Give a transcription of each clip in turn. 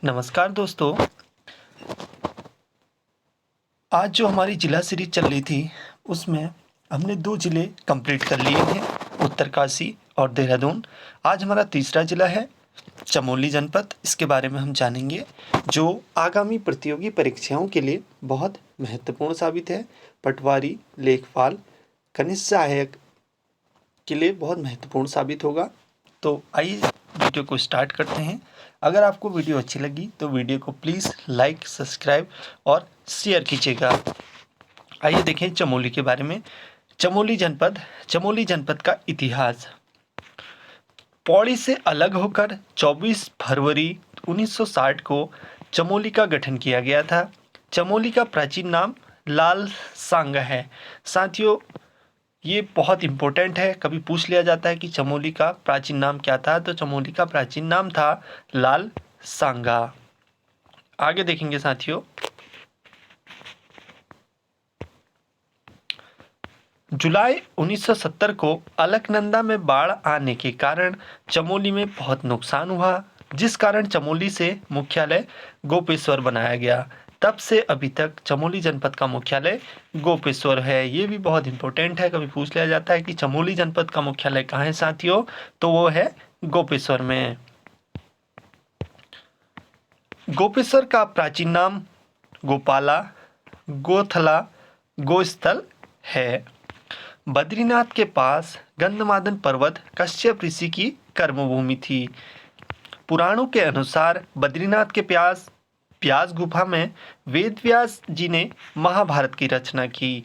नमस्कार दोस्तों। आज जो हमारी जिला सीरीज चल रही थी उसमें हमने 2 ज़िले कंप्लीट कर लिए हैं, उत्तरकाशी और देहरादून। आज हमारा तीसरा ज़िला है चमोली जनपद। इसके बारे में हम जानेंगे जो आगामी प्रतियोगी परीक्षाओं के लिए बहुत महत्वपूर्ण साबित है। पटवारी, लेखपाल, खनिज सहायक के लिए बहुत महत्वपूर्ण साबित होगा। तो आइए वीडियो को स्टार्ट करते हैं। अगर आपको वीडियो अच्छी लगी तो वीडियो को प्लीज़ लाइक, सब्सक्राइब और शेयर कीजिएगा। आइए देखें चमोली के बारे में। चमोली जनपद का इतिहास। पौड़ी से अलग होकर 24 फरवरी 1960 को चमोली का गठन किया गया था। चमोली का प्राचीन नाम लाल सांगा है। साथियों, ये बहुत इम्पोर्टेंट है, कभी पूछ लिया जाता है कि चमोली का प्राचीन नाम क्या था, तो चमोली का प्राचीन नाम था लाल सांगा। आगे देखेंगे साथियों। जुलाई 1970 को अलकनंदा में बाढ़ आने के कारण चमोली में बहुत नुकसान हुआ, जिस कारण चमोली से मुख्यालय गोपेश्वर बनाया गया। तब से अभी तक चमोली जनपद का मुख्यालय गोपेश्वर है। ये भी बहुत इंपॉर्टेंट है, कभी पूछ लिया जाता है कि चमोली जनपद का मुख्यालय कहाँ है साथियों, तो वो है गोपेश्वर में। गोपेश्वर का प्राचीन नाम गोपाला, गोथला, गोस्थल है। बद्रीनाथ के पास गंधमादन पर्वत कश्यप ऋषि की कर्मभूमि थी। पुराणों के अनुसार बद्रीनाथ के व्यास गुफा में वेद व्यास जी ने महाभारत की रचना की।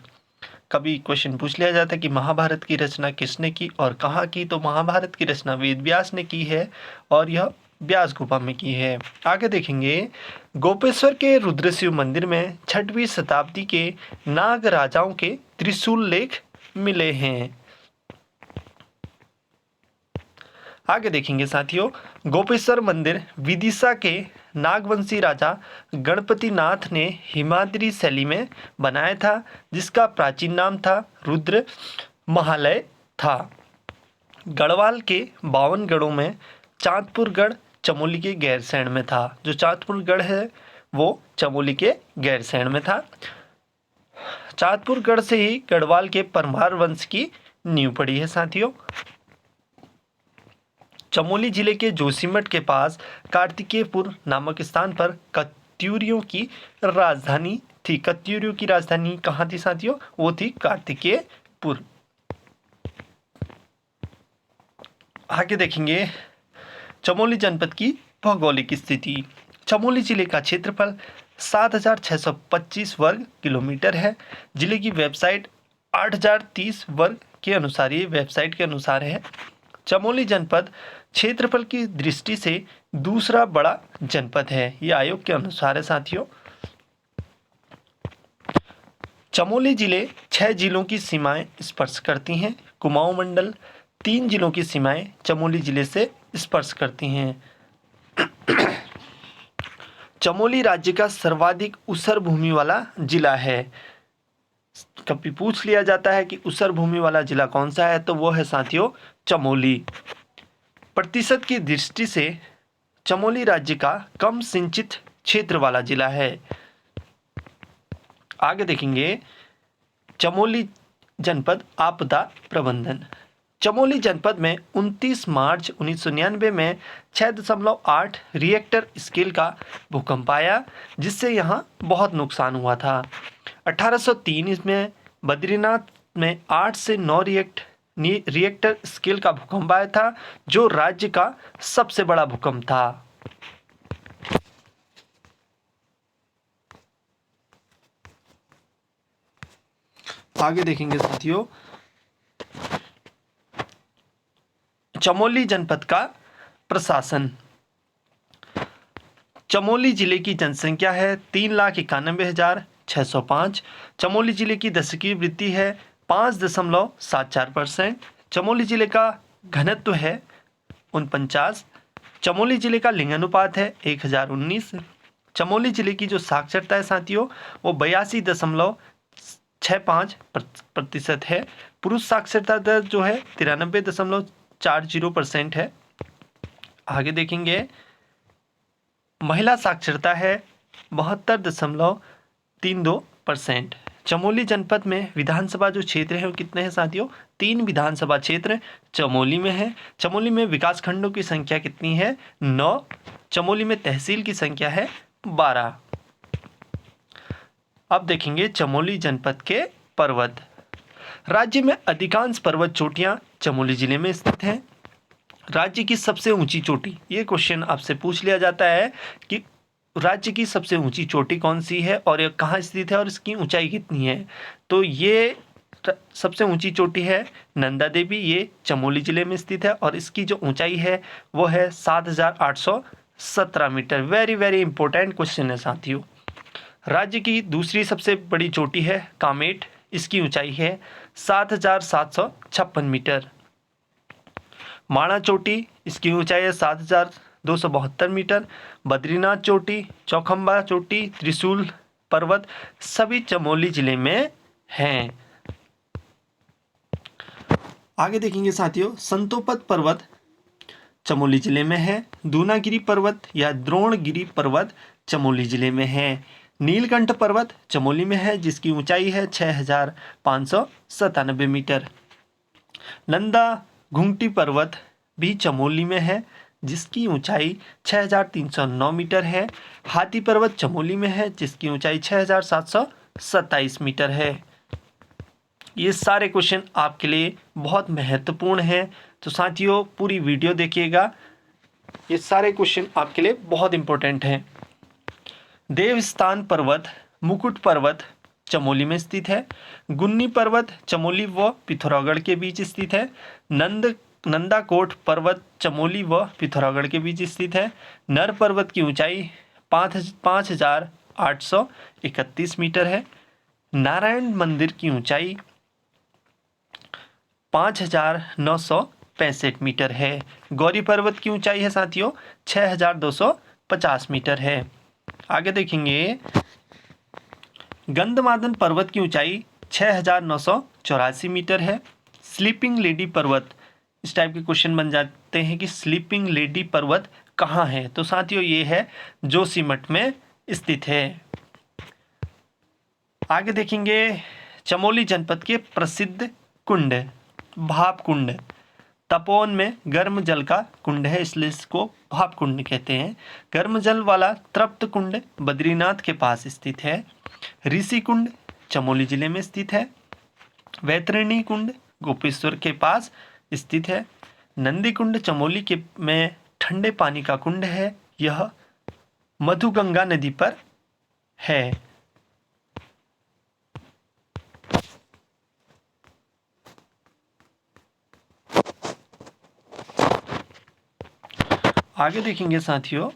कभी क्वेश्चन पूछ लिया जाता है कि महाभारत की रचना किसने की और कहाँ की, तो महाभारत की रचना वेद व्यास ने की है और यह व्यास गुफा में की है। आगे देखेंगे। गोपेश्वर के रुद्रशिव मंदिर में 6वीं शताब्दी के नाग राजाओं के त्रिशूल लेख मिले हैं। आगे देखेंगे साथियों। गोपेश्वर मंदिर विदिशा के नागवंशी राजा गणपति नाथ ने हिमाद्री शैली में बनाया था, जिसका प्राचीन नाम था रुद्र महालय था। गढ़वाल के 52 गढ़ों में चांदपुर गढ़ चमोली के गैरसैंण में था। जो चांदपुर गढ़ है वो चमोली के गैरसैंण में था। चांदपुर गढ़ से ही गढ़वाल के परमार वंश की नींव पड़ी है साथियों। चमोली जिले के जोशीमठ के पास कार्तिकेयपुर नामक स्थान पर कत्यूरियों की राजधानी थी। कत्यूरियों की राजधानी कहाँ थी साथियों? वो थी कार्तिकेयपुर। आगे देखेंगे चमोली जनपद की भौगोलिक स्थिति। चमोली जिले का क्षेत्रफल 7,625 वर्ग किलोमीटर है। जिले की वेबसाइट 8,030 वर्ग के अनुसार, ये वेबसाइट के अनुसार है। चमोली जनपद क्षेत्रफल की दृष्टि से दूसरा बड़ा जनपद है, ये आयोग के अनुसार है साथियों। चमोली जिले 6 जिलों की सीमाएं स्पर्श करती हैं। कुमाऊं मंडल 3 जिलों की सीमाएं चमोली जिले से स्पर्श करती हैं। चमोली राज्य का सर्वाधिक ऊसर भूमि वाला जिला है। कभी पूछ लिया जाता है कि ऊसर भूमि वाला जिला कौन सा है, तो वो है साथियों चमोली। प्रतिशत की दृष्टि से चमोली राज्य का कम सिंचित क्षेत्र वाला जिला है। आगे देखेंगे चमोली जनपद आपदा प्रबंधन। चमोली जनपद में 29 मार्च 1999 में 6.8 रिएक्टर स्केल का भूकंप आया, जिससे यहाँ बहुत नुकसान हुआ था। 1803 में बद्रीनाथ में 8 से 9 रिएक्टर स्केल का भूकंप आया था, जो राज्य का सबसे बड़ा भूकंप था। आगे देखेंगे साथियों चमोली जनपद का प्रशासन। चमोली जिले की जनसंख्या है 3,91,605। चमोली जिले की दशकीय वृद्धि है 5.74%। चमोली जिले का घनत्व है 49। चमोली जिले का लिंगानुपात है 1019। चमोली जिले की जो साक्षरता है साथियों वो 82.65% है। पुरुष साक्षरता दर जो है 93.40% है। आगे देखेंगे महिला साक्षरता है 72.32%। चमोली जनपद में विधानसभा जो क्षेत्र है वो कितने हैं साथियों? 3 विधानसभा क्षेत्र चमोली में है। चमोली में विकास खंडों की संख्या कितनी है? 9। चमोली में तहसील की संख्या है 12। अब देखेंगे चमोली जनपद के पर्वत। राज्य में अधिकांश पर्वत चोटियां चमोली जिले में स्थित हैं। राज्य की सबसे ऊंची चोटी, ये क्वेश्चन आपसे पूछ लिया जाता है कि राज्य की सबसे ऊंची चोटी कौन सी है और यह कहाँ स्थित है और इसकी ऊंचाई कितनी है? तो ये सबसे ऊंची चोटी है नंदा देवी, ये चमोली जिले में स्थित है और इसकी जो ऊंचाई है वो है 7,817 metre. Very very important question है साथियों। राज्य की दूसरी सबसे बड़ी चोटी है कामेट, इसकी ऊंचाई है 7,756 मीटर। माणा चोटी, इसकी ऊंचाई है 7,272 मीटर। बद्रीनाथ चोटी, चौखंबा चोटी, त्रिशूल पर्वत सभी चमोली जिले में हैं। आगे देखेंगे साथियों, संतोपत पर्वत चमोली जिले में है। दूनागिरी पर्वत या द्रोणगिरी पर्वत चमोली जिले में है। नीलकंठ पर्वत चमोली में है जिसकी ऊंचाई है 6,597 मीटर। नंदा घुंगटी पर्वत भी चमोली में है जिसकी ऊंचाई 6,309 मीटर है। हाथी पर्वत चमोली में है जिसकी ऊंचाई 6,727 मीटर है। ये सारे क्वेश्चन आपके लिए बहुत महत्वपूर्ण हैं, तो साथियों पूरी वीडियो देखिएगा, ये सारे क्वेश्चन आपके लिए बहुत इंपॉर्टेंट हैं। देवस्थान पर्वत मुकुट पर्वत चमोली में स्थित है। गुन्नी पर्वत चमोली व पिथौरागढ़ के बीच स्थित है। नंदाकोट पर्वत चमोली व पिथौरागढ़ के बीच स्थित है। नर पर्वत की ऊंचाई 5,831 मीटर है। नारायण मंदिर की ऊंचाई 5,965 मीटर है। गौरी पर्वत की ऊंचाई है साथियों 6,250 मीटर है। आगे देखेंगे, गंधमादन पर्वत की ऊंचाई 6,984 मीटर है। स्लीपिंग लेडी पर्वत, इस टाइप के क्वेश्चन बन जाते हैं कि स्लीपिंग लेडी पर्वत कहाँ है? तो साथियों ये है जोशीमठ में स्थित है। आगे देखेंगे, चमोली जनपद के प्रसिद्ध कुंड, भाप कुंड तपोवन में गर्म जल का कुंड है, इसलिए इसको भाप कुंड कहते हैं। गर्म जल वाला तृप्त कुंड बद्रीनाथ के पास स्थित है। ऋषि कुंड चमोली जिले में स्थित है। वैतरणी कुंड गोपेश्वर के पास स्थित है। नंदी कुंड चमोली के में ठंडे पानी का कुंड है, यह मधुगंगा नदी पर है। आगे देखेंगे साथियों,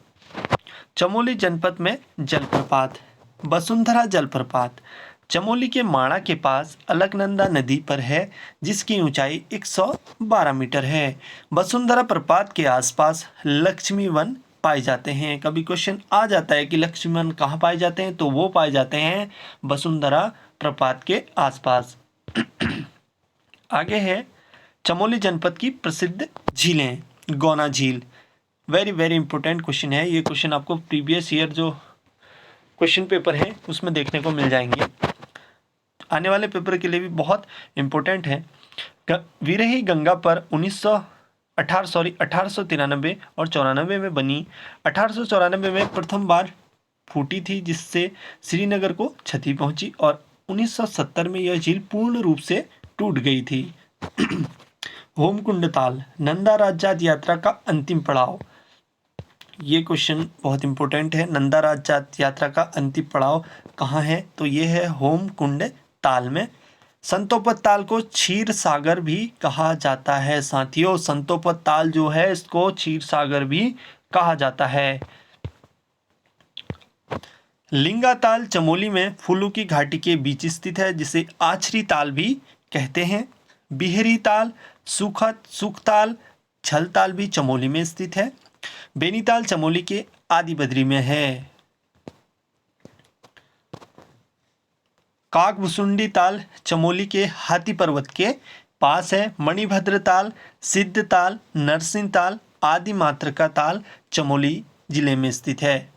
चमोली जनपद में जलप्रपात, वसुंधरा जलप्रपात चमोली के माणा के पास अलकनंदा नदी पर है जिसकी ऊंचाई 112 मीटर है। वसुंधरा प्रपात के आसपास लक्ष्मी वन पाए जाते हैं। कभी क्वेश्चन आ जाता है कि लक्ष्मी वन कहाँ पाए जाते हैं, तो वो पाए जाते हैं वसुंधरा प्रपात के आसपास। आगे है चमोली जनपद की प्रसिद्ध झीलें, गौना झील। वेरी वेरी इंपॉर्टेंट क्वेश्चन है, ये क्वेश्चन आपको प्रीवियस ईयर जो क्वेश्चन पेपर है उसमें देखने को मिल जाएंगे, आने वाले पेपर के लिए भी बहुत इंपॉर्टेंट है। विरही गंगा पर 1893 और 94 में बनी। 1894 में प्रथम बार फूटी थी जिससे श्रीनगर को क्षति पहुंची और 1970 में यह झील पूर्ण रूप से टूट गई थी। होमकुंड ताल, नंदा राजजात यात्रा का अंतिम पड़ाव, ये क्वेश्चन बहुत इंपॉर्टेंट है। नंदा राजजात यात्रा का अंतिम पड़ाव कहाँ है? तो ये है होमकुंड ताल में। संतोपत ताल को क्षीर सागर भी कहा जाता है साथियों, संतोपत ताल जो है इसको क्षीर सागर भी कहा जाता है। लिंगा ताल चमोली में फूलों की घाटी के बीच स्थित है जिसे आछरी ताल भी कहते हैं। बिहरी ताल, सुखताल, छलताल भी चमोली में स्थित है। बेनीताल चमोली के आदि बद्री में है। काकभुसुंडी ताल चमोली के हाथी पर्वत के पास है। मणिभद्र ताल, सिद्ध ताल, नरसिंह ताल, आदि मात्रका ताल चमोली जिले में स्थित है।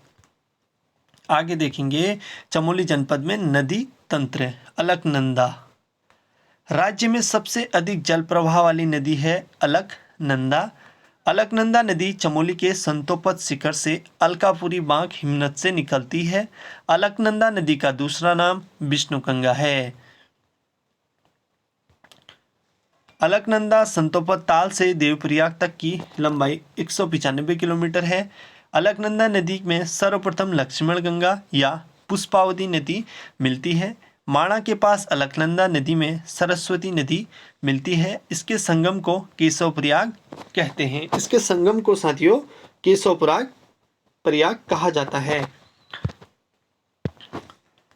आगे देखेंगे चमोली जनपद में नदी तंत्र। अलकनंदा। राज्य में सबसे अधिक जल प्रवाह वाली नदी है अलकनंदा। अलकनंदा नदी चमोली के संतोपत शिखर से अलकापुरी बांक हिमनद से निकलती है। अलकनंदा नदी का दूसरा नाम विष्णुगंगा है। अलकनंदा संतोपत ताल से देवप्रयाग तक की लंबाई 195 किलोमीटर है। अलकनंदा नदी में सर्वप्रथम लक्ष्मण गंगा या पुष्पावती नदी मिलती है। माणा के पास अलकनंदा नदी में सरस्वती नदी मिलती है। इसके संगम को केशव प्रयाग कहते हैं। इसके संगम को साथियों केशव प्रयाग कहा जाता है।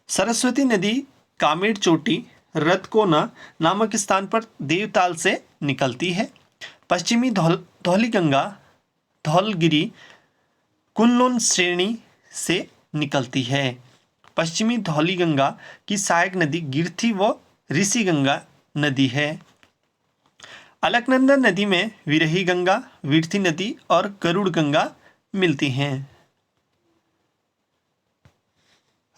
सरस्वती नदी कामेड़ चोटी रतकोना नामक स्थान पर देवताल से निकलती है। पश्चिमी धौलीगंगा धौलगिरी कुनलुन श्रेणी से निकलती है। पश्चिमी धौलीगंगा की सहायक नदी गिरथी व ऋषिगंगा नदी है। अलकनंदा नदी में विरही गंगा, विरथी नदी और गरुड़ गंगा मिलती हैं।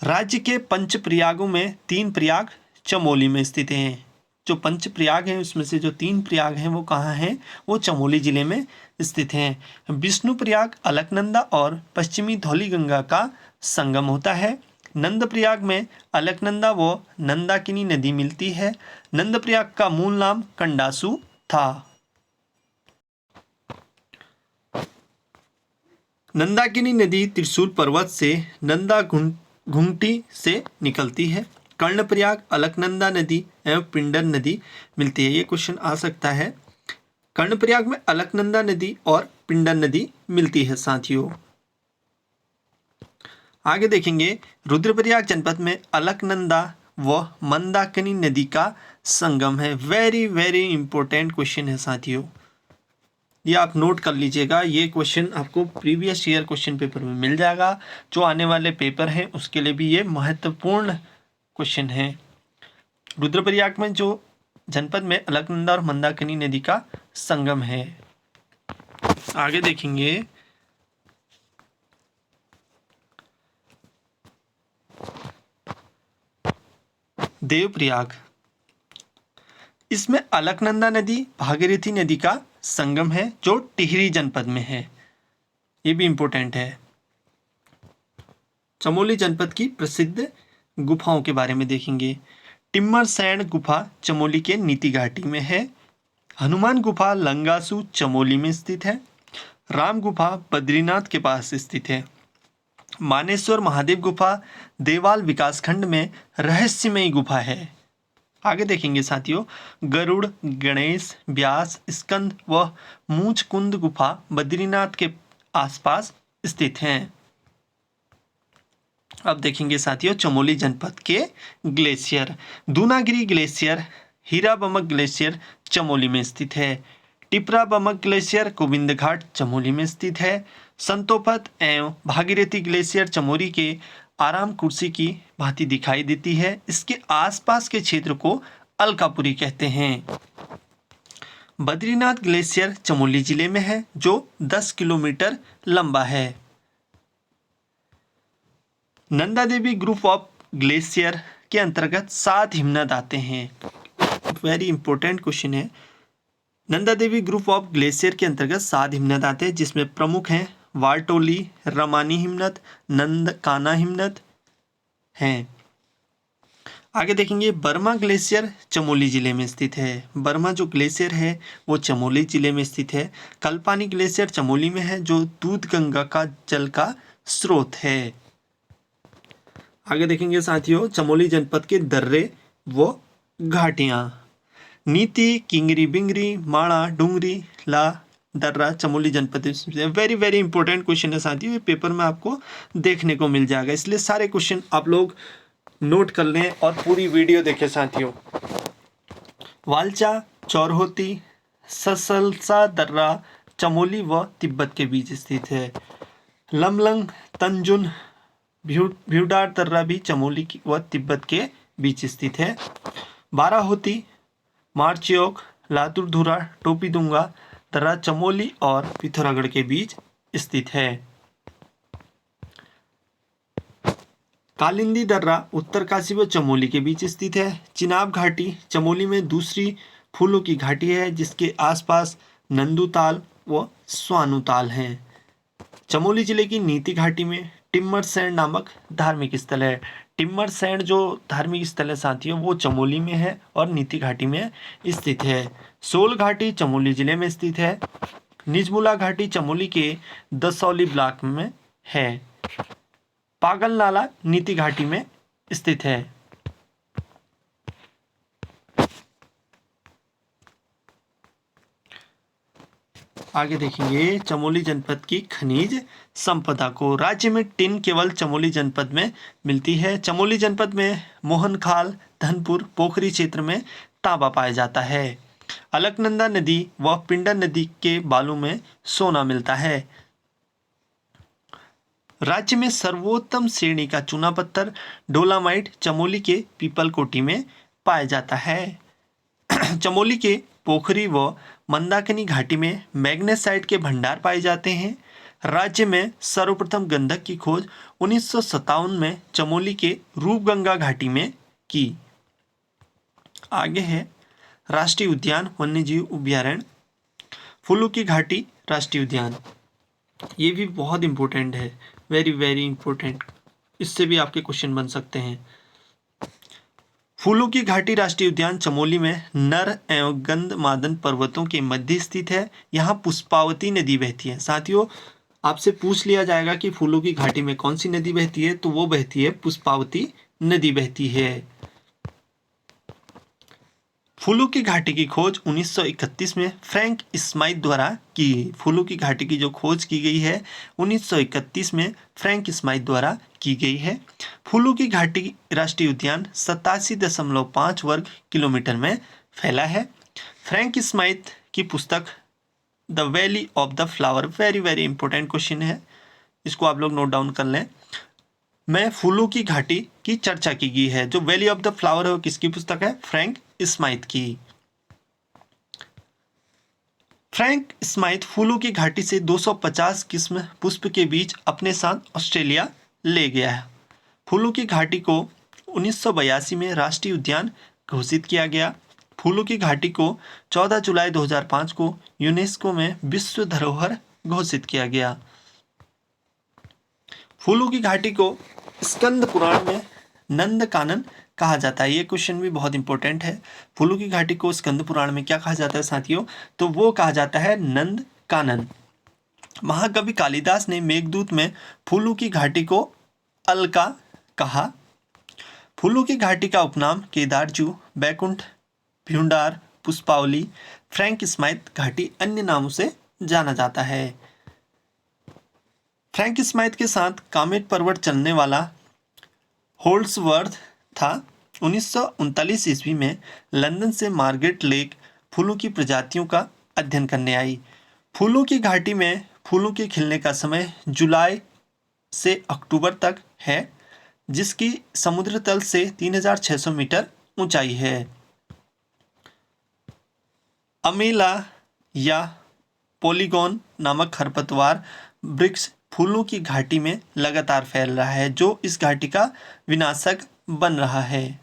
राज्य के पंच प्रयागों में 3 प्रयाग चमोली में स्थित हैं। जो पंच प्रयाग हैं उसमें से जो 3 प्रयाग हैं वो कहाँ हैं? वो चमोली जिले में स्थित हैं। विष्णु प्रयाग अलकनंदा और पश्चिमी धौलीगंगा का संगम होता है। नंद प्रयाग में अलकनंदा व नंदाकिनी नदी मिलती है। नंद प्रयाग का मूल नाम कंडासु था। नंदाकिनी नदी त्रिशूल पर्वत से नंदा घुंगटी से निकलती है। कर्णप्रयाग अलकनंदा नदी एवं पिंडर नदी मिलती है। ये क्वेश्चन आ सकता है। कर्णप्रयाग में अलकनंदा नदी और पिंडर नदी मिलती है साथियों। आगे देखेंगे रुद्रप्रयाग जनपद में अलकनंदा व मंदाकिनी नदी का संगम है। वेरी वेरी इंपॉर्टेंट क्वेश्चन है साथियों, ये आप नोट कर लीजिएगा। ये क्वेश्चन आपको प्रीवियस ईयर क्वेश्चन पेपर में मिल जाएगा। जो आने वाले पेपर हैं उसके लिए भी ये महत्वपूर्ण क्वेश्चन है। रुद्रप्रयाग में जो जनपद में अलकनंदा और मंदाकिनी नदी का संगम है। आगे देखेंगे देवप्रयाग। इसमें अलकनंदा नदी भागीरथी नदी का संगम है जो टिहरी जनपद में है। ये भी इंपॉर्टेंट है। चमोली जनपद की प्रसिद्ध गुफाओं के बारे में देखेंगे। टिम्मरसैंण गुफा चमोली के नीति घाटी में है। हनुमान गुफा लंगासू चमोली में स्थित है। राम गुफा बद्रीनाथ के पास स्थित है। मानेश्वर महादेव गुफा देवाल विकासखंड में रहस्यमयी गुफा है। आगे देखेंगे साथियों गरुड़, गणेश, व्यास, स्कंद व मूंछकुंद गुफा बद्रीनाथ के आसपास स्थित हैं। अब देखेंगे साथियों चमोली जनपद के glacier. Dunagiri glacier, Hirabamak glacier Chamoli में स्थित है। टिपरा बमक ग्लेशियर गोविंद घाट चमोली में स्थित है। संतोपत एवं भागीरथी ग्लेशियर चमोली के आराम कुर्सी की भांति दिखाई देती है। इसके आसपास के क्षेत्र को अलकापुरी कहते हैं। बद्रीनाथ ग्लेशियर चमोली जिले में है जो 10 किलोमीटर लंबा है। Nanda Devi group of glacier के अंतर्गत 7 हिमनद आते हैं। वेरी इंपॉर्टेंट क्वेश्चन है। Nanda Devi group of glacier के अंतर्गत 7 हिमनद आते हैं जिसमें प्रमुख हैं वालटोली, रमानी हिमनद, नंदकाना हिमनद हैं। आगे देखेंगे बर्मा ग्लेशियर चमोली जिले में स्थित है। बर्मा जो ग्लेशियर है वो चमोली जिले में स्थित है। कल्पानी ग्लेशियर चमोली में है जो दूध गंगा का जल का स्रोत है। आगे देखेंगे साथियों चमोली जनपद के दर्रे व घाटियां। नीति, किंगरी बिंगरी, माणा, डूंगरी, ला दर्रा चमोली जनपद। वेरी वेरी इंपॉर्टेंट क्वेश्चन है साथियों, ये पेपर में आपको देखने को मिल जाएगा, इसलिए सारे क्वेश्चन आप लोग नोट कर लें और पूरी वीडियो देखें साथियों। वालचा, चौरहोती, ससलसा दर्रा चमोली व तिब्बत के बीच स्थित है। लमलंग, तंजुन, भ्यूडार दर्रा भी चमोली व तिब्बत के बीच स्थित है। बाराहोती, मारचियोक, लातुरधुरा, टोपीदुंगा दर्रा चमोली और पिथौरागढ़ के बीच स्थित है। कालिंदी दर्रा उत्तरकाशी व चमोली के बीच स्थित है। चिनाब घाटी चमोली में दूसरी फूलों की घाटी है, जिसके आसपास नंदूताल व स्वानुताल हैं। चमोली जिले की नीति घाटी में टिम्मर सैंड नामक धार्मिक स्थल है। टिम्मर सैंड जो धार्मिक स्थल है साथियों, वो चमोली में है और नीति घाटी में स्थित है। सोल घाटी चमोली जिले में स्थित है। निजमुला घाटी चमोली के दसौली ब्लॉक में है। पागल नाला नीति घाटी में स्थित है। आगे देखेंगे चमोली जनपद की खनिज संपदा को। राज्य में टिन केवल चमोली जनपद में मिलती है। चमोली जनपद में मोहनखाल, धनपुर, पोखरी क्षेत्र में तांबा पाया जाता है। अलकनंदा नदी व पिंडर नदी के बालू में सोना मिलता है। राज्य में सर्वोत्तम श्रेणी का चूना पत्थर डोलामाइट चमोली के पीपलकोटी में पाया जाता है। चमोली के पोखरी व मंदाकिनी घाटी में मैग्नेसाइट के भंडार पाए जाते हैं। राज्य में सर्वप्रथम गंधक की खोज 1957 में चमोली के रूपगंगा घाटी में की। आगे है राष्ट्रीय उद्यान वन्यजीव अभ्यारण्य फूलों की घाटी राष्ट्रीय उद्यान। ये भी बहुत इंपॉर्टेंट है, वेरी वेरी इंपॉर्टेंट। इससे भी आपके क्वेश्चन बन सकते हैं। फूलों की घाटी राष्ट्रीय उद्यान चमोली में नर एवं गंधमादन पर्वतों के मध्य स्थित है। यहाँ पुष्पावती नदी बहती है। साथियों, आपसे पूछ लिया जाएगा कि फूलों की घाटी में कौन सी नदी बहती है, तो वो बहती है पुष्पावती नदी बहती है। फूलों की घाटी की खोज 1931 में फ्रैंक स्माइथ द्वारा की गई। फूलों की घाटी की जो खोज की गई है 1931 में फ्रैंक स्माइथ द्वारा की गई है। फूलों की घाटी राष्ट्रीय उद्यान 87.5 वर्ग किलोमीटर में फैला है। फ्रैंक स्माइथ की पुस्तक the valley of the flower, very very important question है, इसको आप लोग नोट डाउन कर लें, में फूलों की घाटी की चर्चा की गई है। जो वैली ऑफ द फ्लावर है वो किसकी पुस्तक है? फ्रैंक स्माइथ की। फ्रैंक स्माइथ फूलों की घाटी से 250 किस्म पुष्प के बीच अपने साथ ऑस्ट्रेलिया ले गया है। फूलों की घाटी को 1982 में राष्ट्रीय उद्यान घोषित किया गया। फूलों की घाटी को 14 जुलाई 2005 को यूनेस्को में विश्व धरोहर घोषित किया गया। फूलों की घाटी को स्कंद पुराण में नंदकानन कहा जाता है। ये क्वेश्चन भी बहुत इंपॉर्टेंट है। फूलों की घाटी को स्कंद पुराण में क्या कहा जाता है साथियों? तो वो कहा जाता है नंदकानन। महाकवि कालिदास ने मेघदूत में फूलों की घाटी को अलका कहा। फूलों की घाटी का उपनाम केदारजू, बैकुंठ, भ्यूंडार, पुष्पावली, फ्रैंक स्माइथ घाटी अन्य नामों से जाना जाता है। फ्रैंक स्माइथ के साथ कामेट पर्वत चलने वाला होल्ड्सवर्थ था। 1939 ईस्वी में लंदन से मार्गरेट लेक फूलों की प्रजातियों का अध्ययन करने आई। फूलों की घाटी में फूलों के खिलने का समय जुलाई से अक्टूबर तक है, जिसकी समुद्र तल से 3600 मीटर ऊंचाई है। अमेला या पॉलीगॉन नामक खरपतवार वृक्ष फूलों की घाटी में लगातार फैल रहा है, जो इस घाटी का विनाशक बन रहा है।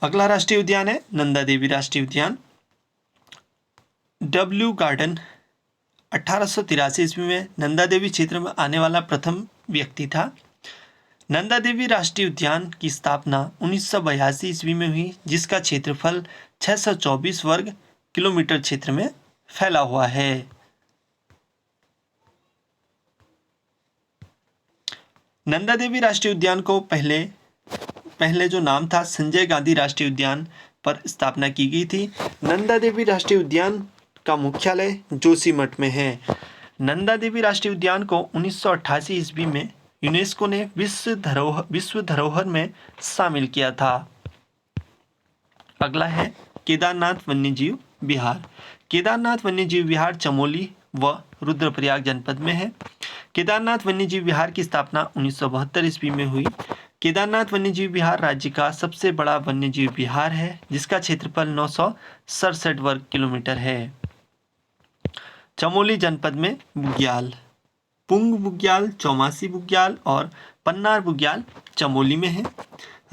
अगला राष्ट्रीय उद्यान है नंदा देवी राष्ट्रीय उद्यान। डब्ल्यू गार्डन 1883 ईस्वी में नंदा देवी क्षेत्र में आने वाला प्रथम व्यक्ति था। नंदा देवी राष्ट्रीय उद्यान की स्थापना 1982 ईस्वी में हुई, जिसका क्षेत्रफल 624 वर्ग किलोमीटर क्षेत्र में फैला हुआ है। नंदा देवी राष्ट्रीय उद्यान को पहले जो नाम था संजय गांधी राष्ट्रीय उद्यान पर स्थापना की गई थी। नंदा देवी राष्ट्रीय उद्यान का मुख्यालय जोशीमठ में है। नंदा देवी राष्ट्रीय उद्यान को 1988 ईस्वी में यूनेस्को ने विश्व धरोहर में शामिल किया था। अगला है केदारनाथ वन्यजीव विहार। केदारनाथ वन्यजीव विहार चमोली व रुद्रप्रयाग जनपद में है। केदारनाथ वन्यजीव विहार की स्थापना 1972 ईस्वी में हुई। केदारनाथ वन्यजीव विहार राज्य का सबसे बड़ा वन्यजीव विहार है, जिसका क्षेत्रफल 967 वर्ग किलोमीटर है। चमोली जनपद में बुग्याल, पुंग बुग्याल, चौमासी बुग्याल और पन्नार बुग्याल चमोली में है।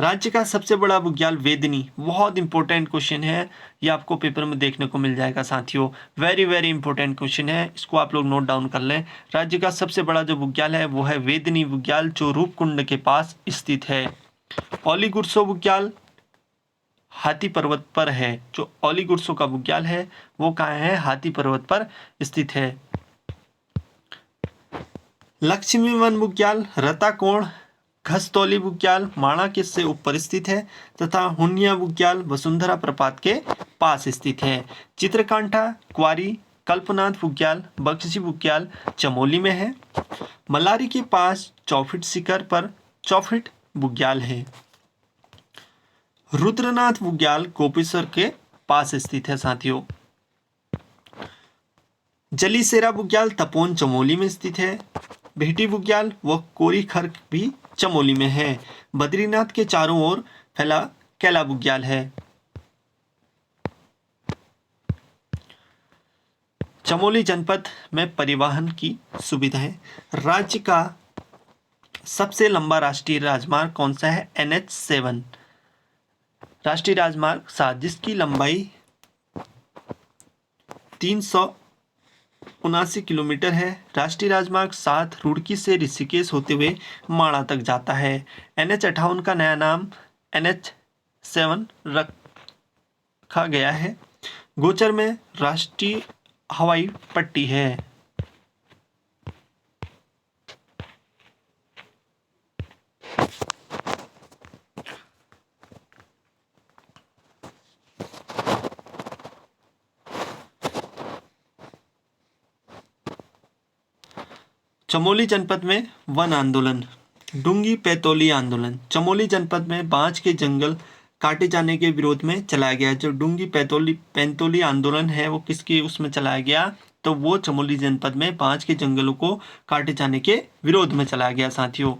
राज्य का सबसे बड़ा बुग्याल वेदनी, बहुत इंपॉर्टेंट क्वेश्चन है, ये आपको पेपर में देखने को मिल जाएगा साथियों, वेरी वेरी इंपॉर्टेंट क्वेश्चन है, इसको आप लोग नोट डाउन कर लें। राज्य का सबसे बड़ा जो बुग्याल है वो है वेदनी बुग्याल, जो रूपकुंड के पास स्थित है। ओलीगुरसो बुग्याल हाथी पर्वत पर है, जो ओलीगुरसो का बुग्याल है वो कहाँ है, हाथी पर्वत पर स्थित है। लक्ष्मी वन बुग्याल रताकोण घसतौली बुग्याल माणा से ऊपर स्थित है तथा हुनिया बुग्याल वसुंधरा प्रपात के पास स्थित है। चित्रकांठा क्वारी कल्पनाथ बुग्याल बख्शी बुग्याल चमोली में है। मलारी के पास चौफिट शिखर पर चौफिट बुग्याल है। रुद्रनाथ बुग्याल गोपेश्वर के पास स्थित है साथियों। जलीसेरा बुग्याल तपोन चमोली में स्थित है। भेटी बुग्याल व कोरी खर्क भी चमोली में है। बद्रीनाथ के चारों ओर फैला कैला बुग्याल है। चमोली जनपद में परिवहन की सुविधाएं। राज्य का सबसे लंबा राष्ट्रीय राजमार्ग कौन सा है, NH7 राष्ट्रीय राजमार्ग 7, जिसकी लंबाई 379 किलोमीटर है। राष्ट्रीय राजमार्ग 7 रुड़की से ऋषिकेश होते हुए माणा तक जाता है। NH58 का नया नाम NH7 रखा गया है। गोचर में राष्ट्रीय हवाई पट्टी है। चमोली जनपद में वन आंदोलन, डूंगी पैतौली आंदोलन। चमोली जनपद में बांज के जंगल काटे जाने के विरोध में चलाया गया। जो डूंगी पैतौली आंदोलन है वो किसके उसमें चलाया गया, तो वो चमोली जनपद में बांज के जंगलों को काटे जाने के विरोध में चलाया गया साथियों।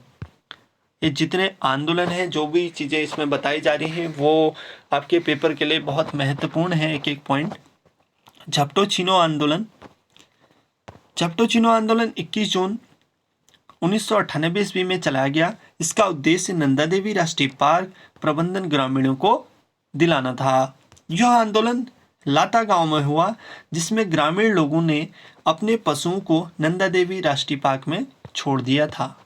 ये जितने आंदोलन हैं, जो भी चीज़ें इसमें बताई जा रही हैं, वो आपके पेपर के लिए बहुत महत्वपूर्ण है, एक एक पॉइंट। झपटो छिनो आंदोलन। झपटो छिनो आंदोलन 21 जून 1998 ईस्वी में चलाया गया। इसका उद्देश्य नंदा देवी राष्ट्रीय पार्क प्रबंधन ग्रामीणों को दिलाना था। यह आंदोलन लाता गांव में हुआ, जिसमें ग्रामीण लोगों ने अपने पशुओं को नंदा देवी राष्ट्रीय पार्क में छोड़ दिया था।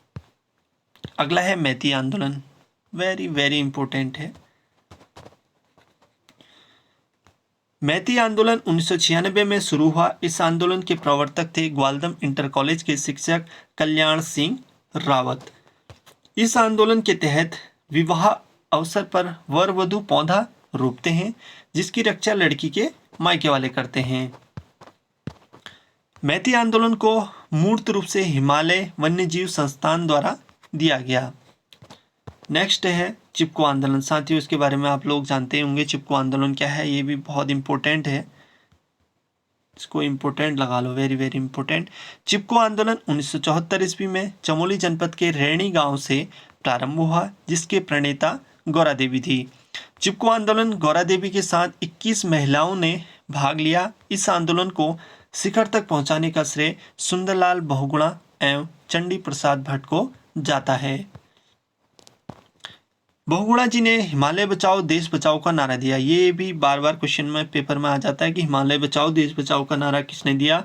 अगला है मैती आंदोलन, वेरी वेरी इंपॉर्टेंट है। मैती आंदोलन 1996 में शुरू हुआ। इस आंदोलन के प्रवर्तक थे ग्वालदम इंटर कॉलेज के शिक्षक कल्याण सिंह रावत। इस आंदोलन के तहत विवाह अवसर पर वर वधू पौधा रोपते हैं, जिसकी रक्षा लड़की के मायके वाले करते हैं। मैती आंदोलन को मूर्त रूप से हिमालय वन्यजीव संस्थान द्वारा दिया गया। नेक्स्ट है चिपको आंदोलन। साथियों, इसके बारे में आप लोग जानते होंगे, चिपको आंदोलन क्या है, ये भी बहुत इंपॉर्टेंट है, इसको इंपॉर्टेंट लगा लो, वेरी वेरी इंपॉर्टेंट। चिपको आंदोलन 1974 ईस्वी में चमोली जनपद के रैणी गांव से प्रारंभ हुआ, जिसके प्रणेता गौरा देवी थी। चिपको आंदोलन गौरा देवी के साथ 21 महिलाओं ने भाग लिया। इस आंदोलन को शिखर तक पहुंचाने का श्रेय सुंदरलाल बहुगुणा एवं चंडी प्रसाद भट्ट को जाता है। बहुगुणा जी ने हिमालय बचाओ देश बचाओ का नारा दिया। ये भी बार बार क्वेश्चन में पेपर में आ जाता है कि हिमालय बचाओ देश बचाओ का नारा किसने दिया,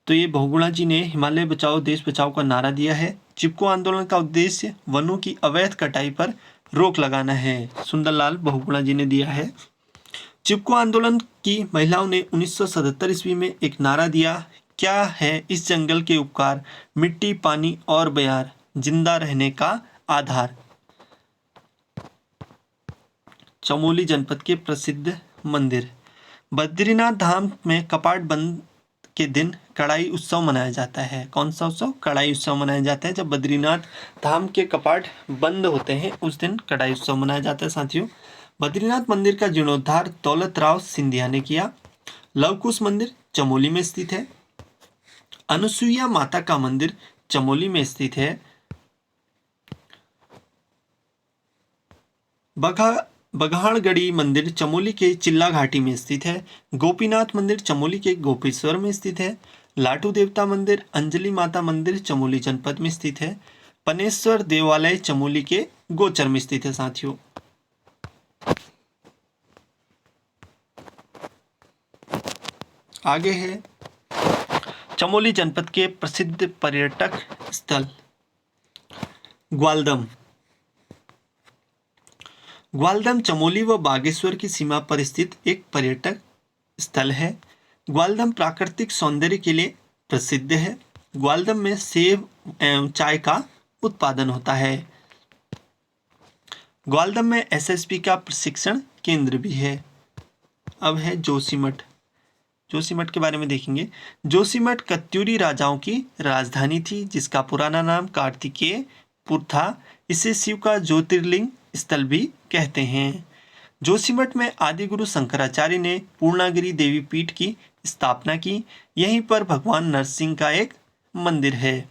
तो ये बहुगुणा जी ने हिमालय बचाओ देश बचाओ का नारा दिया है। चिपको आंदोलन का उद्देश्य वनों की अवैध कटाई पर रोक लगाना है, सुंदरलाल बहुगुणा जी ने दिया है। चिपको आंदोलन की महिलाओं ने 1977 ईस्वी में एक नारा दिया, क्या है इस जंगल के उपकार, मिट्टी पानी और बयार, जिंदा रहने का आधार। चमोली जनपद के प्रसिद्ध मंदिर। बद्रीनाथ धाम में कपाट बंद के दिन कड़ाई उत्सव मनाया जाता है। कौन सा उत्सव? कड़ाई उत्सव मनाया जाता है। जब बद्रीनाथ धाम के कपाट बंद होते हैं उस दिन कड़ाई उत्सव मनाया जाता है साथियों। बद्रीनाथ मंदिर का जीर्णोद्धार दौलत राव सिंधिया ने किया। लवकुश मंदिर चमोली में स्थित है। अनुसुईया माता का मंदिर चमोली में स्थित है। बघाड़गढ़ी मंदिर चमोली के चिल्ला घाटी में स्थित है। गोपीनाथ मंदिर चमोली के गोपेश्वर में स्थित है। लाटू देवता मंदिर, अंजलि माता मंदिर चमोली जनपद में स्थित है। पनेश्वर देवालय चमोली के गोचर में स्थित है साथियों। आगे है चमोली जनपद के प्रसिद्ध पर्यटक स्थल ग्वालदम। ग्वालदम चमोली व बागेश्वर की सीमा पर स्थित एक पर्यटक स्थल है। ग्वालदम प्राकृतिक सौंदर्य के लिए प्रसिद्ध है। ग्वालदम में सेब एवं चाय का उत्पादन होता है। ग्वालदम में एसएसबी का प्रशिक्षण केंद्र भी है। अब है जोशीमठ। जोशीमठ के बारे में देखेंगे। जोशीमठ कत्यूरी राजाओं की राजधानी थी, जिसका पुराना नाम कार्तिकेयपुर था। इसे शिव का ज्योतिर्लिंग स्थल भी कहते हैं। जोशीमठ में आदिगुरु शंकराचार्य ने पूर्णागिरि देवी पीठ की स्थापना की। यहीं पर भगवान नरसिंह का एक मंदिर है।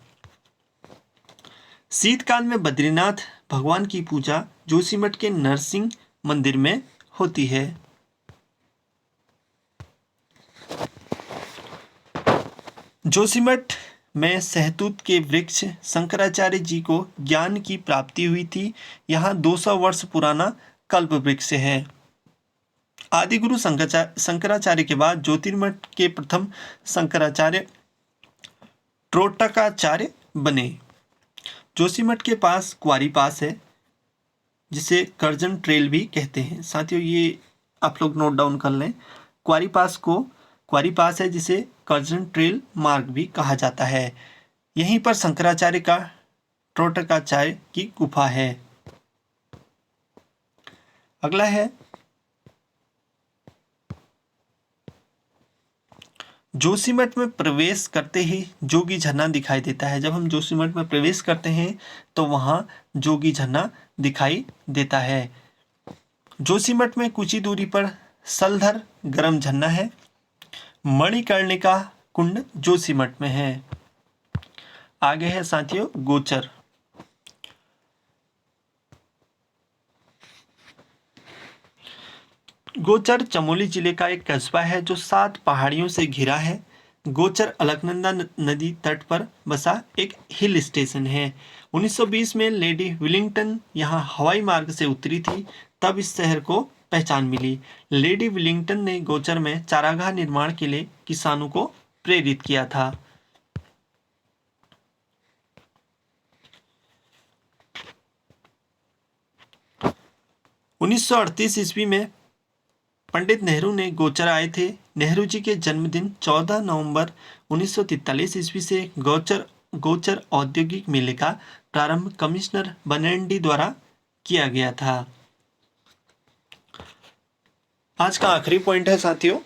शीतकाल में बद्रीनाथ भगवान की पूजा जोशीमठ के नरसिंह मंदिर में होती है। जोशीमठ में सहतूत के वृक्ष शंकराचार्य जी को ज्ञान की प्राप्ति हुई थी। यहाँ 200 वर्ष पुराना कल्प वृक्ष है। आदिगुरु शंकराचार्य के बाद ज्योतिर्मठ के प्रथम शंकराचार्य त्रोटकाचार्य बने। जोशीमठ के पास क्वारी पास है, जिसे कर्जन ट्रेल भी कहते हैं। साथियों ये आप लोग नोट डाउन कर लें। क्वारी पास है जिसे कर्जन ट्रेल मार्ग भी कहा जाता है। यहीं पर शंकराचार्य का त्रोटकाचार्य की गुफा है। अगला है जोशीमठ में प्रवेश करते ही जोगी झरना दिखाई देता है। जब हम जोशीमठ में प्रवेश करते हैं तो वहां जोगी झरना दिखाई देता है। जोशीमठ में कुछ ही दूरी पर सलधर गर्म झरना है। मणिकर्णिका कुंड जोशीमठ में है। आगे है साथियों गोचर। गोचर चमोली जिले का एक कस्बा है जो 7 पहाड़ियों से घिरा है। गोचर अलकनंदा नदी तट पर बसा एक हिल स्टेशन है। 1920 में लेडी विलिंगटन यहाँ हवाई मार्ग से उतरी थी, तब इस शहर को पहचान मिली। लेडी विलिंगटन ने गोचर में चारागाह निर्माण के लिए किसानों को प्रेरित किया था। उन्नीस ईस्वी में पंडित नेहरू ने गोचर आए थे। नेहरू जी के जन्मदिन 14 नवंबर 1943 ईस्वी से गोचर औद्योगिक मेले का प्रारंभ कमिश्नर बनर्डी द्वारा किया गया था। आज का आखिरी पॉइंट है साथियों,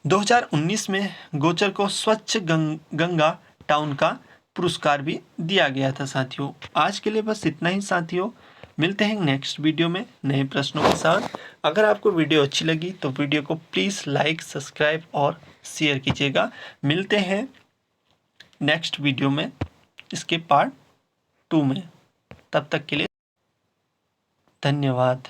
2019 में गोचर को स्वच्छ गंगा टाउन का पुरस्कार भी दिया गया था। साथियों आज के लिए बस इतना ही साथियों। मिलते हैं नेक्स्ट वीडियो में नए प्रश्नों के साथ। अगर आपको वीडियो अच्छी लगी तो वीडियो को प्लीज़ लाइक, सब्सक्राइब और शेयर कीजिएगा। मिलते हैं नेक्स्ट वीडियो में, इसके पार्ट 2 में। तब तक के लिए धन्यवाद।